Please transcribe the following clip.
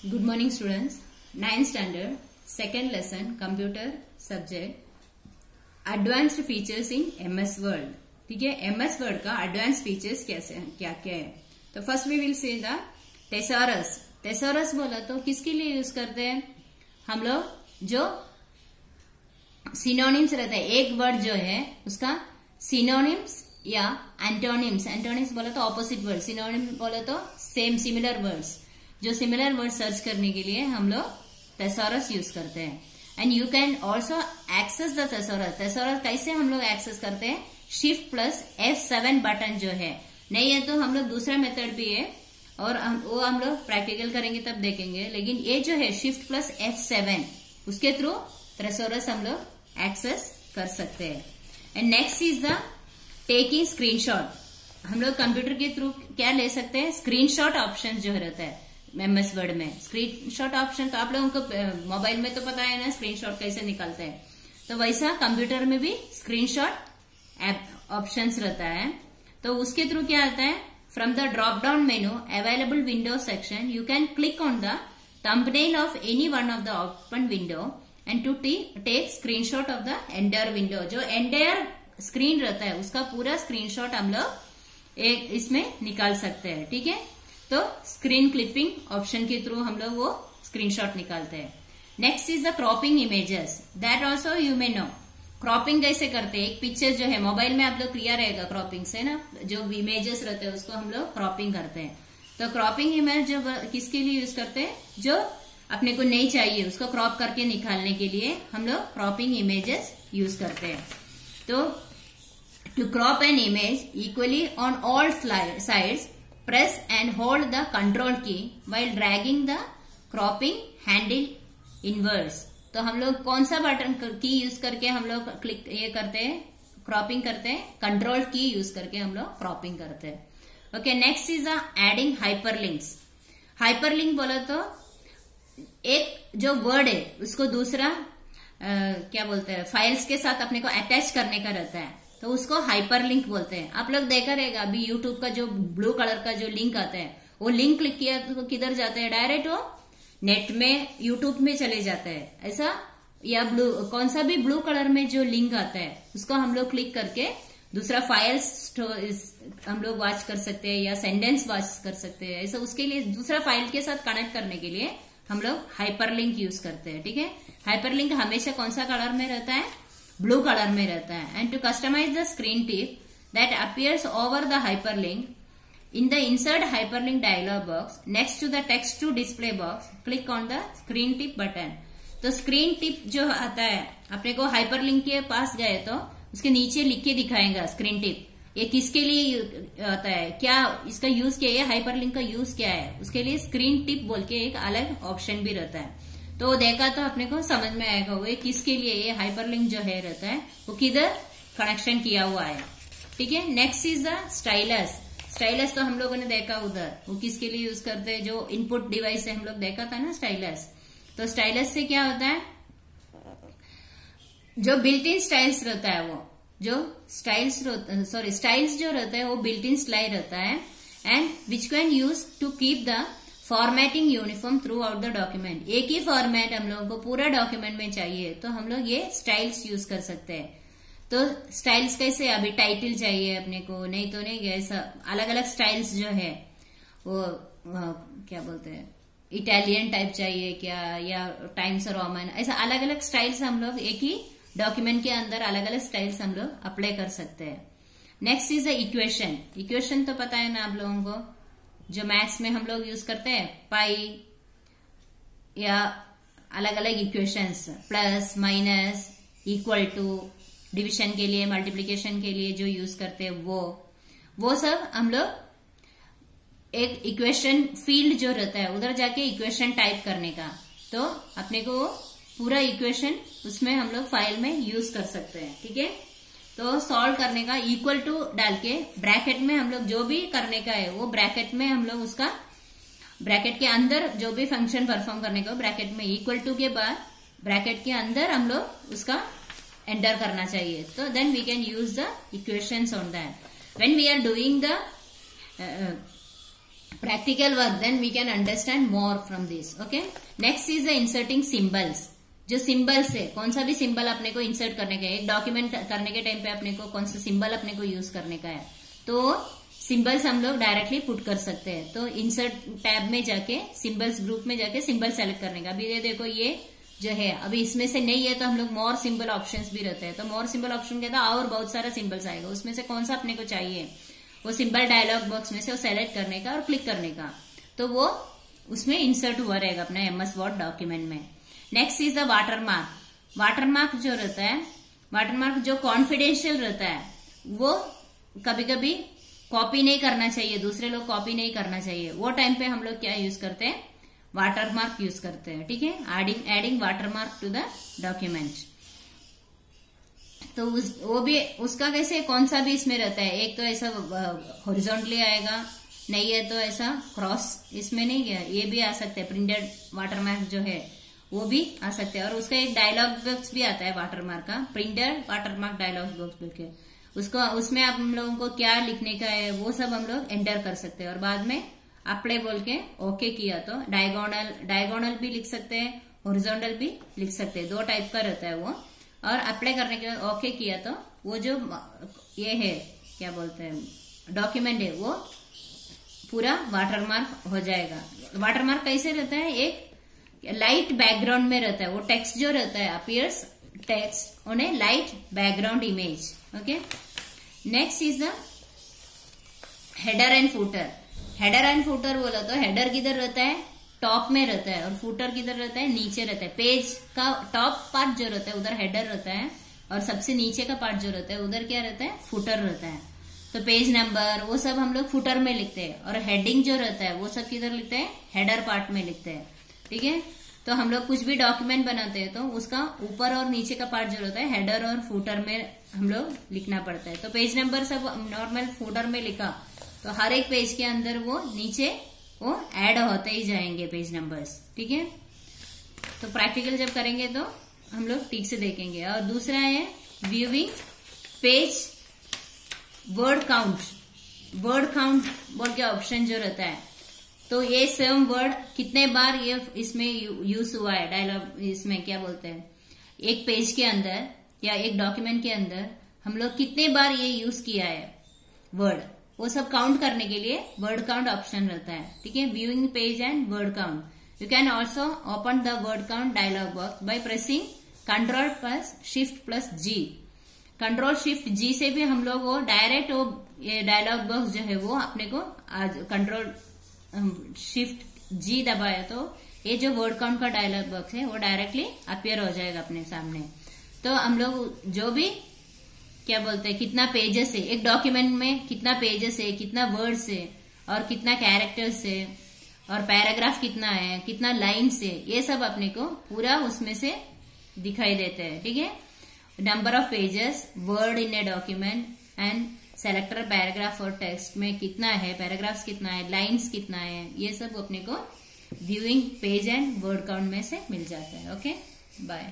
Good morning students. 9th standard, second lesson, computer subject, advanced features in MS Word. ठीक है, MS Word का advanced features कैसे क्या क्या है. तो first we will see the thesaurus. thesaurus बोला तो किसके लिए यूज करते हैं हम लोग? जो सिनोनिम्स रहता है, एक वर्ड जो है उसका सिनोनिम्स या एंटोनिम्स. एंटोनिम्स बोला तो ऑपोजिट वर्ड, सिनोनिम बोला तो सेम सिमिलर वर्ड्स. जो सिमिलर वर्ड सर्च करने के लिए हम लोग thesaurus यूज करते हैं. And you can also access the thesaurus. thesaurus कैसे हम लोग एक्सेस करते हैं? शिफ्ट प्लस F7 बटन जो है. नहीं है तो हम लोग दूसरा मेथड भी है और वो हम लोग प्रैक्टिकल करेंगे तब देखेंगे. लेकिन ये जो है शिफ्ट प्लस F7 उसके थ्रू thesaurus हम लोग एक्सेस कर सकते हैं. And next is the taking screenshot. हम लोग कंप्यूटर के थ्रू क्या ले सकते हैं? स्क्रीनशॉट ऑप्शन जो रहता है MS वर्ड में. स्क्रीनशॉट ऑप्शन तो आप लोगों को मोबाइल में तो पता है ना स्क्रीनशॉट कैसे निकालते हैं. तो वैसा कंप्यूटर में भी स्क्रीनशॉट ऑप्शंस रहता है. तो उसके थ्रू क्या आता है? From the drop down menu available window section you can click on the thumbnail of any one of the open window and to take screenshot of the entire window. जो entire screen रहता है उसका पूरा screenshot हम लोग इसमें निकाल सकते हैं. ठीक है, तो स्क्रीन क्लिपिंग ऑप्शन के थ्रू हम लोग वो स्क्रीनशॉट निकालते हैं. Next is the cropping images. That also you may know. Cropping कैसे करते हैं? एक पिक्चर जो है मोबाइल में आप लोग क्लियर रहेगा क्रॉपिंग से ना, जो इमेजेस रहते हैं उसको हम लोग क्रॉपिंग करते हैं. तो क्रॉपिंग इमेज जो किसके लिए यूज करते हैं? जो अपने को नहीं चाहिए उसको क्रॉप करके निकालने के लिए हम लोग क्रॉपिंग इमेजेस यूज करते हैं. तो to crop an image equally on all sides press and hold the control key while dragging the cropping handle inwards. तो हम लोग कौन सा बटन की यूज करके हम लोग क्लिक ये करते हैं? क्रॉपिंग करते हैं. कंट्रोल की यूज करके हम लोग क्रॉपिंग करते हैं. Okay, next is adding hyperlinks. Hyperlink बोला तो एक जो वर्ड है उसको दूसरा क्या बोलते हैं फाइल्स के साथ अपने को अटैच करने का रहता है, तो उसको हाइपरलिंक बोलते हैं. आप लोग देखा रहेगा अभी यूट्यूब का जो ब्लू कलर का जो लिंक आता है वो लिंक क्लिक किया तो किधर जाता है? डायरेक्ट वो नेट में यूट्यूब में चले जाता है. ऐसा या ब्लू कौन सा भी ब्लू कलर में जो लिंक आता है उसको हम लोग क्लिक करके दूसरा फाइल्स हम लोग वॉच कर सकते हैं या सेंटेंस वॉच कर सकते हैं. ऐसा उसके लिए दूसरा फाइल के साथ कनेक्ट करने के लिए हम लोग हाइपरलिंक यूज करते हैं. ठीक है, हाइपरलिंक हमेशा कौन सा कलर में रहता है? ब्लू कलर में रहता है. And to customize the screen tip that appears over the hyperlink in the insert hyperlink dialog box next to the text to display box click on the screen tip button. तो screen tip जो आता है अपने को hyperlink के पास गए तो उसके नीचे लिख के दिखाएगा स्क्रीन टिप. ये किसके लिए आता है, क्या इसका यूज क्या है, हाइपरलिंक का यूज क्या है, उसके लिए स्क्रीन टिप बोल के एक अलग ऑप्शन भी रहता है. तो देखा तो अपने को समझ में आएगा वो किसके लिए ये हाइपरलिंक जो है रहता है वो किधर कनेक्शन किया हुआ है. ठीक है, next is the stylus. Stylus तो हम लोगों ने देखा उधर वो किसके लिए यूज करते हैं? जो इनपुट डिवाइस से हम लोग देखा था ना स्टाइलस. तो स्टाइलस से क्या होता है? जो बिल्ट इन स्टाइल्स रहता है वो जो स्टाइल्स जो रहता है वो बिल्ट इन स्टाइल रहता है and which can use to keep the formatting uniform throughout the document. एक ही फॉर्मेट हम लोगों को पूरा डॉक्यूमेंट में चाहिए तो हम लोग ये स्टाइल्स यूज कर सकते हैं. तो स्टाइल्स कैसे? अभी टाइटल चाहिए अपने को, नहीं तो नहीं ऐसा अलग अलग स्टाइल्स जो है वो क्या बोलते हैं इटालियन टाइप चाहिए क्या या टाइम्स रोमन, ऐसा अलग अलग स्टाइल्स हम लोग एक ही डॉक्यूमेंट के अंदर अलग अलग स्टाइल्स हम लोग अप्लाई कर सकते हैं. Next is the equation. Equation तो पता है ना आप लोगों को, जो मैथ्स में हम लोग यूज करते हैं पाई या अलग अलग equations, plus minus equal to, division के लिए मल्टीप्लिकेशन के लिए जो यूज करते हैं वो सब हम लोग एक इक्वेशन फील्ड जो रहता है उधर जाके इक्वेशन टाइप करने का. तो अपने को पूरा इक्वेशन उसमें हम लोग फाइल में यूज कर सकते हैं. ठीक है, तो सॉल्व करने का इक्वल टू डाल के ब्रैकेट में हम लोग जो भी करने का है वो ब्रैकेट में हम लोग उसका ब्रैकेट के अंदर जो भी फंक्शन परफॉर्म करने का ब्रैकेट में इक्वल टू के बाद ब्रैकेट के अंदर हम लोग उसका एंटर करना चाहिए. तो then we can use the equations on that. When we are doing the practical work, then we can understand more from this. Okay, next is the inserting symbols. जो सिंबल्स है, कौन सा भी सिंबल अपने को इंसर्ट करने का है, एक डॉक्यूमेंट करने के टाइम पे अपने को कौन सा सिंबल अपने को यूज करने का है, तो सिंबल्स हम लोग डायरेक्टली पुट कर सकते हैं. तो इंसर्ट टैब में जाके सिंबल्स ग्रुप में जाके सिंबल सेलेक्ट करने का. अभी ये देखो ये जो है अभी इसमें से नहीं है, तो हम लोग मोर सिंबल ऑप्शंस भी रहते हैं. तो मोर सिंबल ऑप्शन कहता है और बहुत सारा सिंबल्स आएगा, उसमें से कौन सा अपने को चाहिए वो सिंबल डायलॉग बॉक्स में से वो सेलेक्ट करने का और क्लिक करने का, तो वो उसमें इंसर्ट हुआ रहेगा अपने एमएस वर्ड डॉक्यूमेंट में. Next is the watermark. Watermark जो रहता है, वाटरमार्क जो कॉन्फिडेंशियल रहता है, वो कभी कभी कॉपी नहीं करना चाहिए, दूसरे लोग कॉपी नहीं करना चाहिए. वो टाइम पे हम लोग क्या यूज करते हैं, वाटरमार्क यूज करते हैं. ठीक है, adding watermark to the document. तो वो भी उसका कैसे कौन सा भी इसमें रहता है, एक तो ऐसा हॉरिजॉन्टली आएगा, नहीं है तो ऐसा क्रॉस, इसमें नहीं गया, ये भी आ सकते हैं. प्रिंटेड वाटरमार्क जो है वो भी आ सकते हैं. और उसका एक डायलॉग बॉक्स भी आता है वाटरमार्क का, प्रिंटेड वाटरमार्क डायलॉग बॉक्स बोल के. उसको उसमें आप हम लोगों को क्या लिखने का है वो सब हम लोग एंटर कर सकते हैं. और बाद में अप्लाई बोल के ओके किया तो डायगोनल भी लिख सकते हैं, हॉरिजॉन्टल भी लिख सकते हैं, दो टाइप का रहता है वो. और अप्लाई करने के बाद ओके किया तो वो जो ये है क्या बोलते हैं डॉक्यूमेंट है वो पूरा वाटरमार्क हो जाएगा. वाटरमार्क कैसे रहता है, एक लाइट बैकग्राउंड में रहता है, वो टेक्स्ट जो रहता है appears text on A light background image. Okay, next is the header and footer. Header and footer बोला तो हेडर किधर रहता है, टॉप में रहता है, और फूटर किधर रहता है, नीचे रहता है. पेज का टॉप पार्ट जो रहता है उधर हेडर रहता है, और सबसे नीचे का पार्ट जो रहता है उधर क्या रहता है, फूटर रहता है. तो पेज नंबर वो सब हम लोग फूटर में लिखते हैं, और हेडिंग जो रहता है वो सब किधर लिखते हैं, हेडर पार्ट में लिखते हैं. ठीक है, तो हम लोग कुछ भी डॉक्यूमेंट बनाते हैं तो उसका ऊपर और नीचे का पार्ट जो रहता है हेडर और फूटर में हम लोग लिखना पड़ता है. तो पेज नंबर सब नॉर्मल फूटर में लिखा तो हर एक पेज के अंदर वो नीचे वो ऐड होते ही जाएंगे पेज नंबर्स. ठीक है, तो प्रैक्टिकल जब करेंगे तो हम लोग ठीक से देखेंगे. और दूसरा है viewing page word count. Word count बोल के ऑप्शन जो रहता है, तो ये सेम वर्ड कितने बार ये इसमें यूज हुआ है डायलॉग, इसमें क्या बोलते हैं एक पेज के अंदर या एक डॉक्यूमेंट के अंदर हम लोग कितने बार ये यूज किया है वर्ड, वो सब काउंट करने के लिए वर्ड काउंट ऑप्शन रहता है. ठीक है, viewing page and word count. You can also open the word count dialog box by pressing control plus shift plus G. Control shift G से भी हम लोग वो डायरेक्ट वो ये डायलॉग बॉक्स जो है वो अपने को कंट्रोल शिफ्ट जी दबाया तो ये जो वर्ड काउंट का डायलॉग बॉक्स है वो डायरेक्टली अपीयर हो जाएगा अपने सामने. तो हम लोग जो भी क्या बोलते हैं कितना पेजेस है एक डॉक्यूमेंट में, कितना पेजेस है, कितना वर्ड्स है, और कितना कैरेक्टर्स है, और पैराग्राफ कितना है, कितना लाइन्स है, ये सब अपने को पूरा उसमें से दिखाई देते हैं. ठीक है, number of pages, word in a document, and selector paragraph और टेक्स्ट में कितना है, पैराग्राफ्स कितना है, लाइन्स कितना है, ये सब अपने को viewing page and word count में से मिल जाता है. Okay, bye.